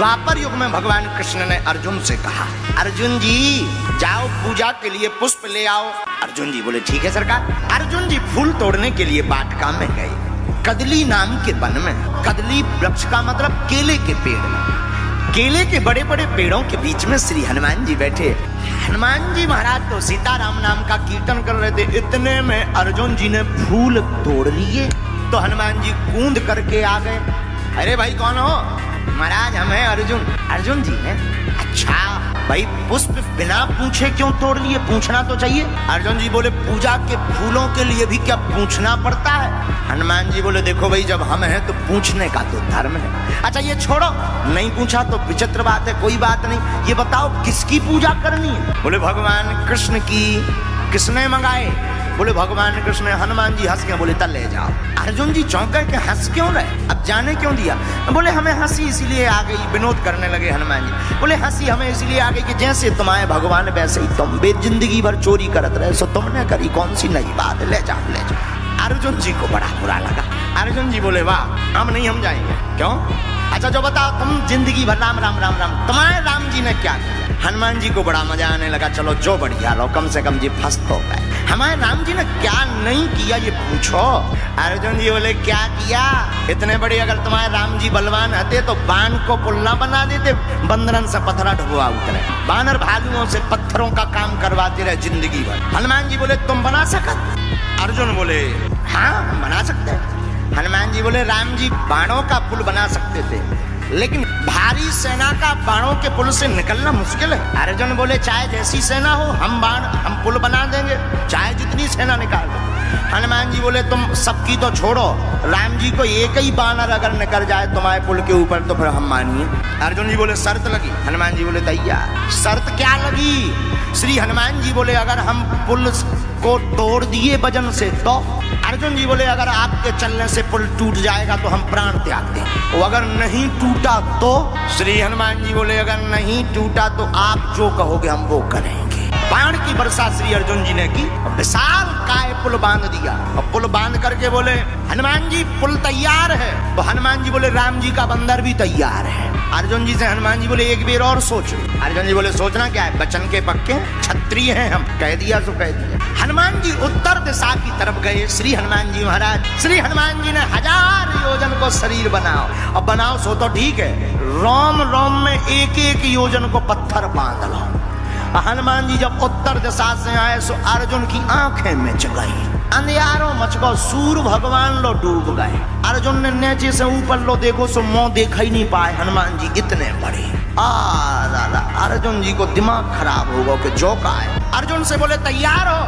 द्वापर युग में भगवान कृष्ण ने अर्जुन से कहा, अर्जुन जी जाओ पूजा के लिए पुष्प ले आओ। अर्जुन जी बोले ठीक है सरकार। अर्जुन जी फूल तोड़ने के लिए वाटिका में गए, कदली नाम के वन में। कदली वृक्ष का मतलब केले के पेड़। केले के बड़े बड़े पेड़ों के बीच में श्री हनुमान जी बैठे। हनुमान जी महाराज तो सीताराम नाम का कीर्तन कर रहे थे। इतने में अर्जुन जी ने फूल तोड़ लिए तो हनुमान जी कूद करके आ गए। अरे भाई कौन हो? महाराज हम हैं अर्जुन। अर्जुन जी ने अच्छा भाई पुष्प बिना पूछे क्यों तोड़ लिए? पूछना तो चाहिए। अर्जुन जी बोले पूजा के फूलों के लिए भी क्या पूछना पड़ता है? हनुमान जी बोले देखो भाई जब हम हैं तो पूछने का तो धर्म है। अच्छा ये छोड़ो, नहीं पूछा तो विचित्र बात है, कोई बात नहीं। ये बताओ किसकी पूजा करनी है? बोले भगवान कृष्ण की। किसने मंगाए? बोले भगवान कृष्ण। हनुमान जी हंस के बोले तल ले जाओ। अर्जुन जी चौंक के हंस क्यों रहे? अब जाने क्यों दिया? बोले हमें हंसी इसीलिए आ गई। विनोद करने लगे हनुमान जी। बोले हंसी हमें इसलिए आ गई कि जैसे तुम आए भगवान वैसे ही तुम बे जिंदगी भर चोरी करत रहे, सो तुमने करी कौन सी नई बात? ले जाओ ले जाओ। अर्जुन जी को बड़ा बुरा लगा। अर्जुन जी बोले वाह हम नहीं, हम जाएंगे। क्यों? अच्छा जो बताओ तुम जिंदगी भर राम राम राम राम, तुम्हारे राम जी ने क्या किया? हनुमान जी को बड़ा मजा आने लगा। चलो जो बढ़िया लो, कम से कम जी फंस तो गए। हमारे राम जी ने क्या नहीं किया ये पूछो। अर्जुन जी बोले क्या किया? इतने बड़े अगर तुम्हारे राम जी बलवान रहते तो बाण को पुल्ला बना देते, बंदरन से पत्थरा ढुआ उतरे। बानर भालुओं से पत्थरों का काम करवाते रहे जिंदगी भर। हनुमान जी बोले तुम बना सकत? अर्जुन बोले हाँ हम बना सकते हैं। हनुमान जी बोले राम जी बाणों का पुल बना सकते थे, लेकिन भारी सेना का बाणों के पुल से निकलना मुश्किल है। अर्जुन बोले चाहे जैसी सेना हो हम पुल बना देंगे, चाहे जितनी सेना निकाल दो। हनुमान जी बोले तुम सबकी तो छोड़ो, राम जी को एक ही बानर अगर निकल जाए तुम्हारे पुल के ऊपर तो फिर हम मानिए। अर्जुन जी बोले शर्त लगी? हनुमान जी बोले तैयार। शर्त क्या लगी? श्री हनुमान जी बोले अगर हम पुल को तोड़ दिए वजन से तो? अर्जुन जी बोले अगर आपके चलने से पुल टूट जाएगा तो हम प्राण त्याग दें। और अगर नहीं टूटा तो? श्री हनुमान जी बोले अगर नहीं टूटा तो आप जो कहोगे हम वो करेंगे। बाण की वर्षा श्री अर्जुन जी ने की। विशाल काय पुल बांध दिया और पुल बांध करके बोले हनुमान जी पुल तैयार है। तो हनुमान जी बोले राम जी का बंदर भी तैयार है। अर्जुन जी से हनुमान जी बोले एक बेर और सोचो। अर्जुन जी बोले सोचना क्या है? बचन के पक्के क्षत्रिय हैं हम, कह दिया तो कह दिया। हनुमान जी उत्तर दिशा की तरफ गए। श्री हनुमान जी महाराज, श्री हनुमान जी ने 1000 योजन को शरीर बनाओ। अब बनाओ सो तो ठीक है, रोम रोम में एक एक योजन को पत्थर बांध लो। हनुमान जी जब उत्तर दिशा से आए सो अर्जुन की आंखें मिच गई, अंधियारों मच गो, सूर्य भगवान लो डूब गए। अर्जुन ने नीचे से ऊपर लो देखो सो मुंह देखा ही नहीं पाए हनुमान जी इतने बड़े। अर्जुन जी को दिमाग खराब होगा कि जो का है। अर्जुन से बोले तैयार हो?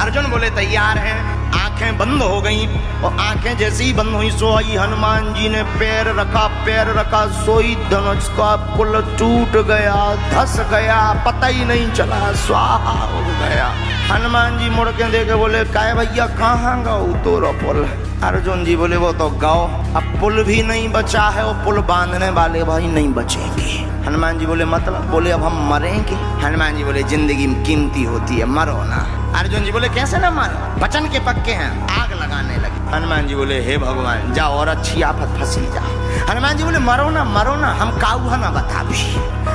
अर्जुन बोले तैयार हैं। आंखें बंद हो गई और आंखें जैसे ही बंद हुई सोई हनुमान जी ने पैर रखा सोई धनुष का पुल टूट गया, धस गया, पता ही नहीं चला, स्वाहा हो गया। हनुमान जी मुड़ के देखे बोले काय भैया कहाँ गाओ तोरो पुल? अर्जुन जी बोले वो तो गाओ, अब पुल भी नहीं बचा है और पुल बांधने वाले भाई नहीं बचेंगे। हनुमान जी बोले मतलब? बोले अब हम मरेंगे। हनुमान जी बोले जिंदगी कीमती होती है, मरो ना। अर्जुन जी बोले कैसे ना मारो, बचन के पक्के हैं। आग लगाने लगे। हनुमान जी बोले हे भगवान जाओ और अच्छी आफत फंसी जा। हनुमान जी बोले मरो ना हम काऊ ना बता भी।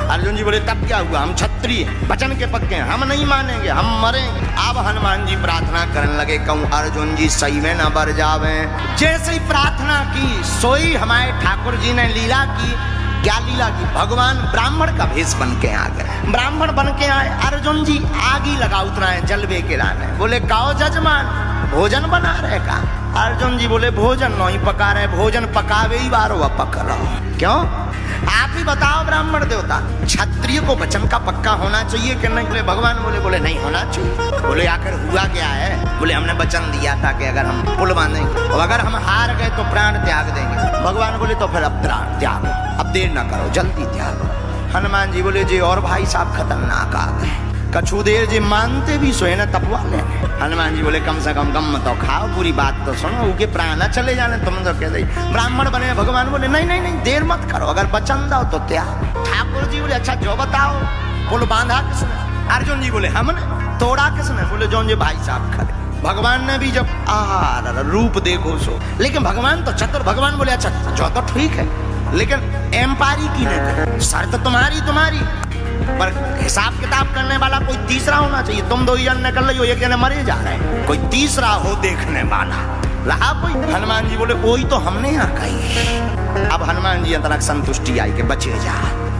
अर्जुन जी बोले तब क्या हुआ, हम क्षत्रिय बचन के पक्के हैं, हम नहीं मानेंगे, हम मरेंगे। अब हनुमान जी प्रार्थना करने लगे कहूँ अर्जुन जी सही में न बर जावे। जैसे ही प्रार्थना की सोई हमारे ठाकुर जी ने लीला की। क्या लीला की? भगवान ब्राह्मण का भेष बन के आ गए। ब्राह्मण बन के आए। अर्जुन जी आग ही लगा उतरा है जलवे के लाने। बोले काओ जजमान भोजन बना रहे का? अर्जुन जी बोले भोजन नहीं पका रहे, भोजन पकावे ही बारो पक लो। क्यों? आप ही बताओ ब्राह्मण देवता, क्षत्रिय को वचन का पक्का होना चाहिए कि नहीं? बोले भगवान बोले नहीं होना चाहिए। बोले आखिर हुआ क्या है? बोले हमने वचन दिया था कि अगर हम पुल बांधेंगे और अगर हम हार गए तो प्राण त्याग देंगे। भगवान बोले तो फिर अब प्राण त्यागो, अब देर ना करो, जल्दी त्यागो। हनुमान जी बोले जी और भाई साहब खतरनाक आ गए, कछु देर जी मानते भी सोए न तपवा लेने। हनुमान जी बोले कम से कम गम तो खाओ, पूरी बात तो सुनो, उनके प्राण चले जाने तुम तो कह दे ब्राह्मण बने। भगवान बोले नहीं देर मत करो, अगर वचन दो तो त्याग। ठाकुर जी बोले अच्छा जो बताओ पुल बांधा किसने? अर्जुन जी बोले हमने। तोड़ा किसने? बोले जो भाई साहब खड़े। भगवान ने भी जब रूप देखो सो, लेकिन भगवान तो चतुर। भगवान बोले अच्छा जो तो ठीक है, लेकिन एम्पायरी की नहीं, शर्त तुम्हारी पर हिसाब किताब करने वाला कोई तीसरा होना चाहिए। तुम 2 जन निकल रही हो, एक जने मरे जा रहे हैं, कोई तीसरा हो देखने वाला रहा कोई। हनुमान जी बोले वही तो हमने यहाँ कही। अब हनुमान जी अंतरक संतुष्टि आई के बचे जा।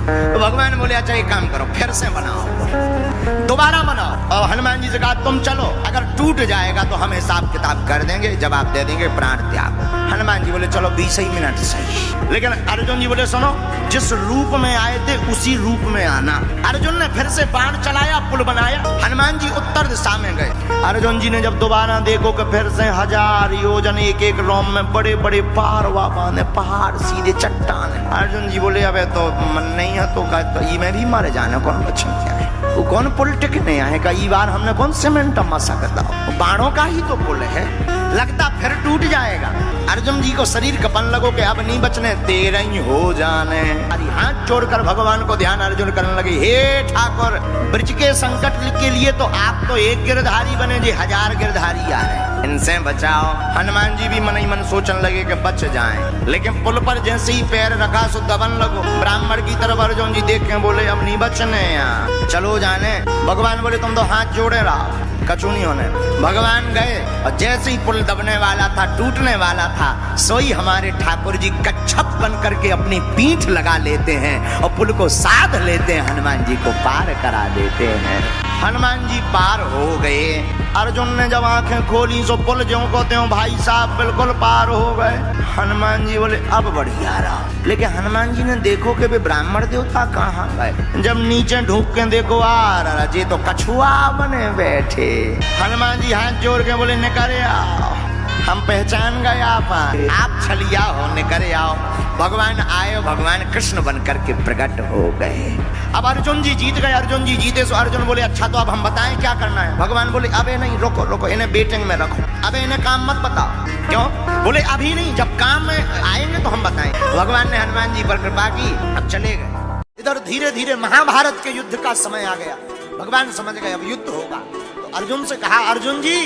तो भगवान बोले अच्छा एक काम करो, फिर से बनाओ, दोबारा बनाओ। और हनुमान जी से कहा तुम चलो, अगर टूट जाएगा तो हम हिसाब किताब कर देंगे, जवाब दे देंगे, प्राण त्याग। हनुमान जी बोले चलो 20 ही मिनट सही। लेकिन अर्जुन जी बोले सुनो, जिस रूप में आए थे उसी रूप में आना। अर्जुन ने फिर से बाण चलाया, पुल बनाया, हनुमान जी उत्तर दिशा में गए। अर्जुन जी ने जब दोबारा देखो कि फिर से 1000 योजन एक रोम में बड़े बड़े पारवा बांधे, पहाड़ सीधे चट्टान। अर्जुन जी बोले अब तो मन नहीं है तो ई में भी मारे जाने कौन बच्चे क्या है, वो कौन पुल टिकने आए का, ई बार हमने कौन सीमेंट मसा करता, बाणों का ही तो पुल है, लगता फिर टूट जाएगा। अर्जुन जी को शरीर कपन लगो कि अब नहीं बचने, तेरा ही हो जाने। अरे हाथ जोड़कर भगवान को ध्यान अर्जुन करने लगे, हे ठाकुर ब्रज के संकट के लिए तो आप तो एक गिरधारी बने जी, 1000 गिरधारी आ रहे, इनसे बचाओ। हनुमान जी भी मन ही मन सोचने लगे कि बच जाएं, लेकिन पुल पर जैसे ही पैर रखा सो दबन लगो। ब्राह्मण की तरफ अर्जुन जी देख के बोले अब नहीं बचने यहाँ, चलो जाने। भगवान बोले तुम तो हाथ जोड़े रहो, कछु नहीं होने। भगवान गए और जैसे ही पुल दबने वाला था, टूटने वाला था, सोई हमारे ठाकुर जी कच्छप बन करके अपनी पीठ लगा लेते हैं और पुल को साध लेते हैं, हनुमान जी को पार करा देते हैं। हनुमान जी पार हो गए। अर्जुन ने जब आंखें खोली सो पुल ज्यों को त्यों भाई साहब बिल्कुल पार हो गए। हनुमान जी बोले अब बढ़िया रहा। लेकिन हनुमान जी ने देखो कि वे ब्राह्मण देवता कहाँ गए। जब नीचे ढूंढ के देखो आ जी तो कछुआ बने बैठे। हनुमान जी हाथ जोड़ के बोले निकरे आओ, हम पहचान गए आप छलिया हो, निकरे आओ। भगवान आए, भगवान कृष्ण बन करके प्रकट हो गए। अब अर्जुन जी जीत गए। अर्जुन जी जीते सो अर्जुन बोले अच्छा तो अब हम बताएं क्या करना है। भगवान बोले अबे नहीं, रुको रुको, इन्हें बेटिंग में रखो, अबे इन्हें काम मत बताओ। क्यों? बोले अभी नहीं, जब काम में आएंगे तो हम बताएं। भगवान ने हनुमान जी पर कृपा की, अब चले गए। इधर धीरे धीरे महाभारत के युद्ध का समय आ गया। भगवान समझ गए अब युद्ध होगा, तो अर्जुन से कहा अर्जुन जी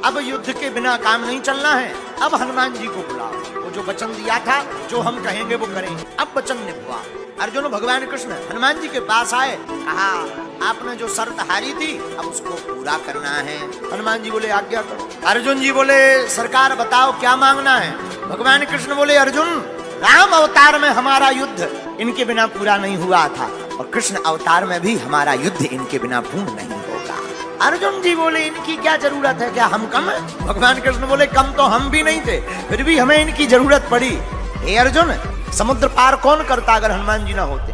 अब युद्ध के बिना काम नहीं चलना है, अब हनुमान जी को बुलाओ। वो जो वचन दिया था, जो हम कहेंगे वो करेंगे, अब वचन निभा। अर्जुन भगवान कृष्ण हनुमान जी के पास आए, कहा आपने जो शर्त हारी थी अब उसको पूरा करना है। हनुमान जी बोले आज्ञा करो। अर्जुन जी बोले सरकार बताओ क्या मांगना है। भगवान कृष्ण बोले अर्जुन राम अवतार में हमारा युद्ध इनके बिना पूरा नहीं हुआ था और कृष्ण अवतार में भी हमारा युद्ध इनके बिना पूर्ण नहीं होगा। अर्जुन जी बोले इनकी क्या जरूरत है, क्या हम कम है? भगवान कृष्ण बोले कम तो हम भी नहीं थे, फिर भी हमें इनकी जरूरत पड़ी। हे अर्जुन समुद्र पार कौन करता अगर हनुमान जी ना होते।